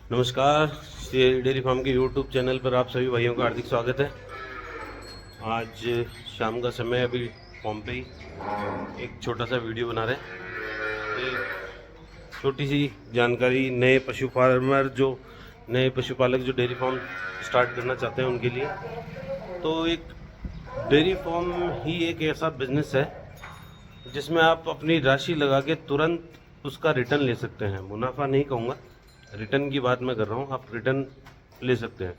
नमस्कार। Shri dairy farm के YouTube channel पर आप सभी भाइयों का हार्दिक स्वागत है। आज शाम का समय, अभी फार्म पे ही एक छोटा सा वीडियो बना रहे हैं। एक छोटी सी जानकारी नए पशु फार्मर, जो नए पशुपालक जो डेयरी फार्म स्टार्ट करना चाहते हैं उनके लिए। तो एक डेयरी फार्म ही एक ऐसा बिजनेस है जिसमें आप अपनी राशि लगा के तुरंत उसका रिटर्न ले सकते हैं। मुनाफा नहीं कहूँगा, रिटर्न की बात मैं कर रहा हूँ। आप रिटर्न ले सकते हैं,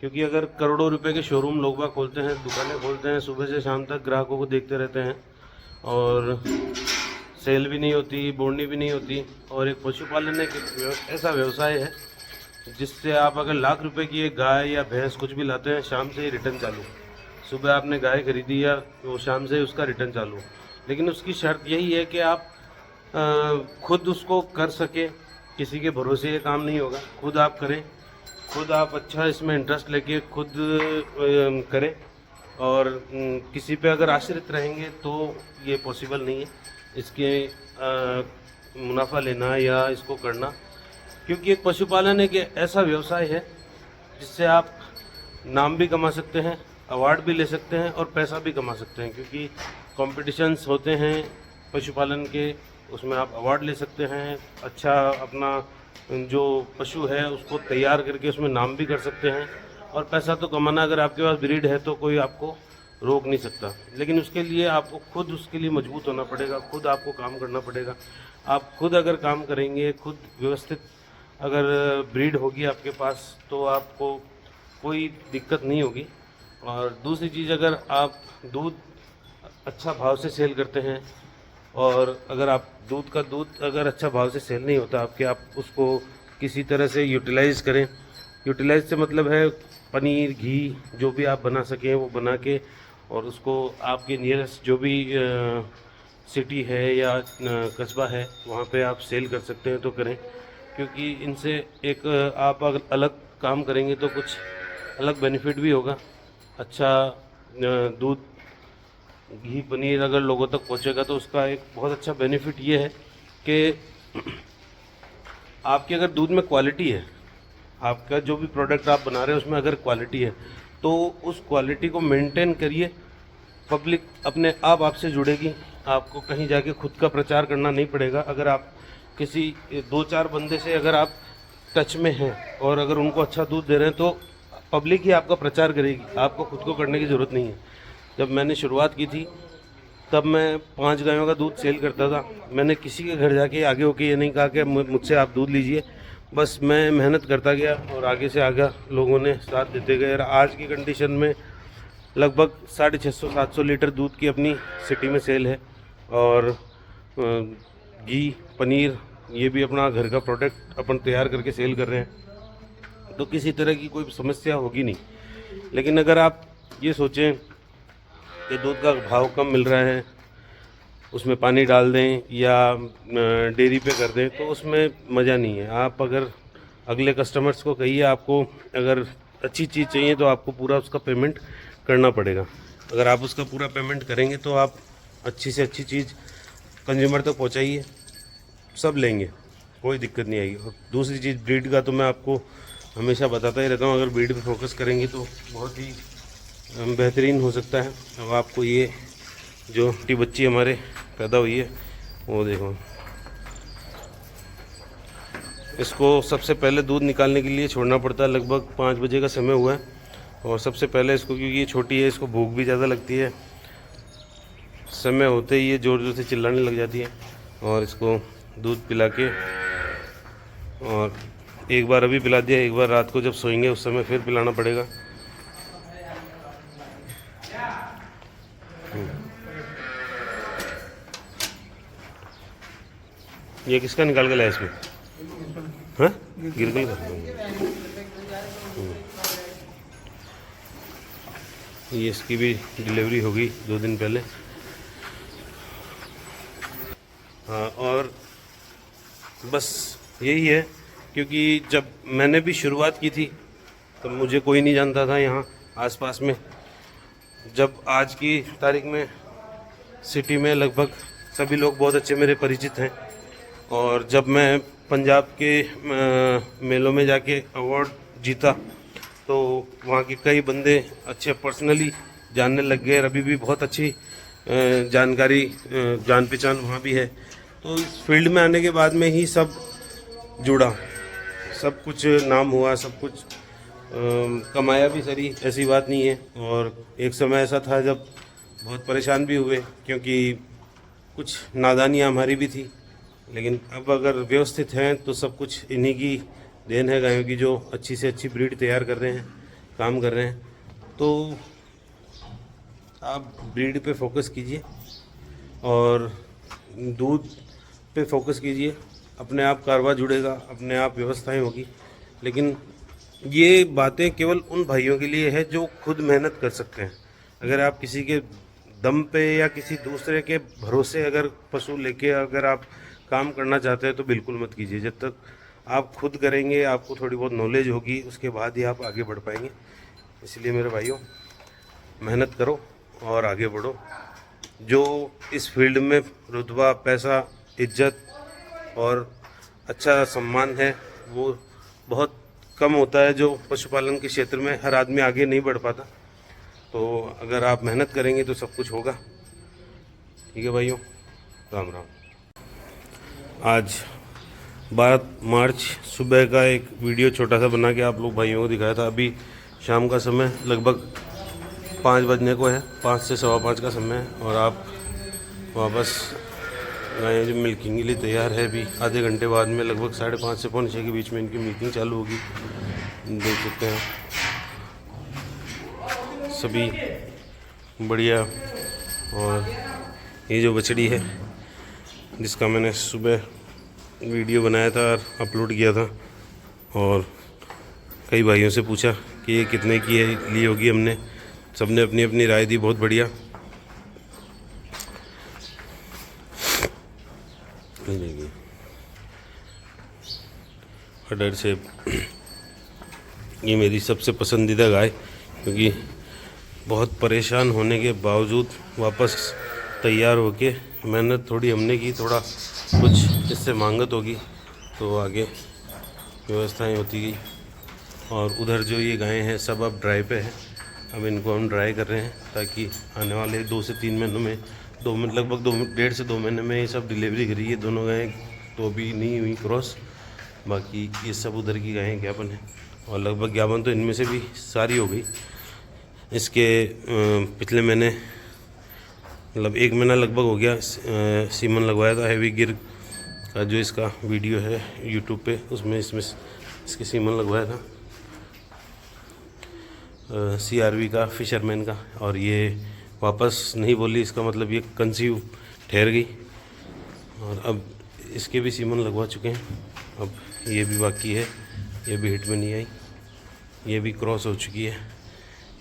क्योंकि अगर करोड़ों रुपए के शोरूम लोग बाग खोलते हैं, दुकानें खोलते हैं, सुबह से शाम तक ग्राहकों को देखते रहते हैं और सेल भी नहीं होती, बोनी भी नहीं होती। और एक पशुपालन एक ऐसा व्यवसाय है जिससे आप अगर लाख रुपए की एक गाय या भैंस कुछ भी लाते हैं, शाम से ही रिटर्न चालू। सुबह आपने गाय खरीदी या तो शाम से उसका रिटर्न चालू। लेकिन उसकी शर्त यही है कि आप खुद उसको कर सके। किसी के भरोसे ये काम नहीं होगा, खुद आप करें, खुद आप अच्छा इसमें इंटरेस्ट लेके खुद करें। और किसी पे अगर आश्रित रहेंगे तो ये पॉसिबल नहीं है इसके मुनाफा लेना या इसको करना। क्योंकि एक पशुपालन एक ऐसा व्यवसाय है जिससे आप नाम भी कमा सकते हैं, अवार्ड भी ले सकते हैं और पैसा भी कमा सकते हैं। क्योंकि कॉम्पिटिशन्स होते हैं पशुपालन के, उसमें आप अवार्ड ले सकते हैं। अच्छा, अपना जो पशु है उसको तैयार करके उसमें नाम भी कर सकते हैं और पैसा तो कमाना, अगर आपके पास ब्रीड है तो कोई आपको रोक नहीं सकता। लेकिन उसके लिए आपको खुद उसके लिए मजबूत होना पड़ेगा, खुद आपको काम करना पड़ेगा। आप खुद अगर काम करेंगे, खुद व्यवस्थित अगर ब्रीड होगी आपके पास, तो आपको कोई दिक्कत नहीं होगी। और दूसरी चीज़, अगर आप दूध अच्छा भाव से सेल करते हैं और अगर आप दूध अगर अच्छा भाव से सेल नहीं होता आपके, आप उसको किसी तरह से यूटिलाइज़ करें। यूटिलाइज से मतलब है पनीर, घी जो भी आप बना सकें वो बना के, और उसको आपके नियरेस्ट जो भी सिटी है या कस्बा है वहाँ पे आप सेल कर सकते हैं तो करें। क्योंकि इनसे एक आप अगर अलग काम करेंगे तो कुछ अलग बेनिफिट भी होगा। अच्छा दूध, घी, पनीर अगर लोगों तक पहुंचेगा तो उसका एक बहुत अच्छा बेनिफिट ये है कि आपके अगर दूध में क्वालिटी है, आपका जो भी प्रोडक्ट आप बना रहे हैं उसमें अगर क्वालिटी है, तो उस क्वालिटी को मेंटेन करिए। पब्लिक अपने आप आपसे जुड़ेगी, आपको कहीं जाके खुद का प्रचार करना नहीं पड़ेगा। अगर आप किसी 2-4 बंदे से अगर आप टच में हैं और अगर उनको अच्छा दूध दे रहे हैं तो पब्लिक ही आपका प्रचार करेगी, आपको खुद को करने की ज़रूरत नहीं है। जब मैंने शुरुआत की थी तब मैं 5 गायों का दूध सेल करता था। मैंने किसी के घर जाके आगे होके ये नहीं कहा कि मुझसे आप दूध लीजिए, बस मैं मेहनत करता गया और आगे से आगे लोगों ने साथ देते गए। और आज की कंडीशन में लगभग 650-700 लीटर दूध की अपनी सिटी में सेल है। और घी, पनीर, ये भी अपना घर का प्रोडक्ट अपन तैयार करके सेल कर रहे हैं, तो किसी तरह की कोई समस्या होगी नहीं। लेकिन अगर आप ये सोचें कि दूध का भाव कम मिल रहा है, उसमें पानी डाल दें या डेयरी पे कर दें, तो उसमें मज़ा नहीं है। आप अगर अगले कस्टमर्स को कहिए आपको अगर अच्छी चीज़ चाहिए तो आपको पूरा उसका पेमेंट करना पड़ेगा। अगर आप उसका पूरा पेमेंट करेंगे तो आप अच्छी से अच्छी चीज़ कंज्यूमर तक पहुंचाइए, सब लेंगे, कोई दिक्कत नहीं आएगी। और दूसरी चीज़, ब्रीड का तो मैं आपको हमेशा बताता ही रहता हूँ, अगर ब्रीड पे फोकस करेंगे तो बहुत ही बेहतरीन हो सकता है। अब आपको ये जो टी बच्ची हमारे पैदा हुई है वो देखो, इसको सबसे पहले दूध निकालने के लिए छोड़ना पड़ता है। लगभग 5 बजे का समय हुआ है और सबसे पहले इसको, क्योंकि ये छोटी है, इसको भूख भी ज़्यादा लगती है, समय होते ही ये ज़ोर ज़ोर से चिल्लाने लग जाती है। और इसको दूध पिला के, और एक बार अभी पिला दिया, एक बार रात को जब सोएंगे उस समय फिर पिलाना पड़ेगा। ये किसका निकाल के लाया इसमें? हाँ, गिरगल का। ये इसकी भी डिलीवरी हो गई 2 दिन पहले। हाँ, और बस यही है। क्योंकि जब मैंने भी शुरुआत की थी तो मुझे कोई नहीं जानता था यहाँ आसपास में। जब आज की तारीख में सिटी में लगभग सभी लोग बहुत अच्छे मेरे परिचित हैं। और जब मैं पंजाब के मेलों में जाके अवार्ड जीता, तो वहाँ के कई बंदे अच्छे पर्सनली जानने लग गए। अभी भी बहुत अच्छी जानकारी जान पहचान वहाँ भी है। तो इस फील्ड में आने के बाद में ही सब जुड़ा, सब कुछ नाम हुआ, सब कुछ कमाया भी सही, ऐसी बात नहीं है। और एक समय ऐसा था जब बहुत परेशान भी हुए, क्योंकि कुछ नादानियाँ हमारी भी थी। लेकिन अब अगर व्यवस्थित हैं तो सब कुछ इन्हीं की देन है, गायों की, जो अच्छी से अच्छी ब्रीड तैयार कर रहे हैं, काम कर रहे हैं। तो आप ब्रीड पे फोकस कीजिए और दूध पे फोकस कीजिए, अपने आप कारोबार जुड़ेगा, अपने आप व्यवस्थाएं होगी। लेकिन ये बातें केवल उन भाइयों के लिए है जो खुद मेहनत कर सकते हैं। अगर आप किसी के दम पे या किसी दूसरे के भरोसे अगर पशु लेके अगर आप काम करना चाहते हैं तो बिल्कुल मत कीजिए। जब तक आप खुद करेंगे, आपको थोड़ी बहुत नॉलेज होगी, उसके बाद ही आप आगे बढ़ पाएंगे। इसलिए मेरे भाइयों, मेहनत करो और आगे बढ़ो। जो इस फील्ड में रुतबा, पैसा, इज्जत और अच्छा सम्मान है, वो बहुत कम होता है, जो पशुपालन के क्षेत्र में हर आदमी आगे नहीं बढ़ पाता। तो अगर आप मेहनत करेंगे तो सब कुछ होगा। ठीक है भाइयों, राम राम। आज 12 मार्च सुबह का एक वीडियो छोटा सा बना के आप लोग भाइयों को दिखाया था। अभी शाम का समय लगभग 5 बजने को है, 5 से 5:15 का समय है। और आप वापस गायें जो मिल्किंग के लिए तैयार है, अभी आधे घंटे बाद में लगभग 5:30 से 5:45 के बीच में इनकी मिल्किंग चालू होगी। देख सकते हैं सभी बढ़िया। और ये जो बछड़ी है जिसका मैंने सुबह वीडियो बनाया था और अपलोड किया था, और कई भाइयों से पूछा कि ये कितने की है ली होगी, हमने सबने अपनी अपनी राय दी। बहुत बढ़िया। डर से ये मेरी सबसे पसंदीदा गाय, क्योंकि बहुत परेशान होने के बावजूद वापस तैयार होके मेहनत थोड़ी हमने की, थोड़ा कुछ इससे मांगत होगी तो आगे व्यवस्थाएं होती गई। और उधर जो ये गायें हैं सब अब ड्राई पे हैं। अब इनको हम ड्राई कर रहे हैं ताकि आने वाले 2 से 3 महीनों में, लगभग 1.5 से 2 महीने में ये सब डिलीवरी करी। ये दोनों गायें तो अभी नहीं हुई क्रॉस, बाकी ये सब उधर की गायें ज्ञापन है। और लगभग ज्ञापन तो इनमें से भी सारी हो गई। इसके पिछले महीने मतलब 1 महीना लगभग हो गया सीमन लगवाया था। हैवी गिर का जो इसका वीडियो है यूट्यूब पे, उसमें इसके सीमन लगवाया था CRV का, फिशरमैन का। और ये वापस नहीं बोली, इसका मतलब ये कंसीव ठहर गई। और अब इसके भी सीमन लगवा चुके हैं। अब ये भी बाकी है, ये भी हिट में नहीं आई। ये भी क्रॉस हो चुकी है,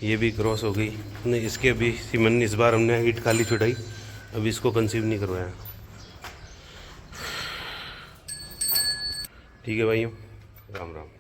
ये भी क्रॉस हो गई। नहीं, इसके अभी सीमन इस बार हमने हिट खाली छुड़ाई, अभी इसको कंसीव नहीं करवाया। ठीक है भाइयों, राम राम।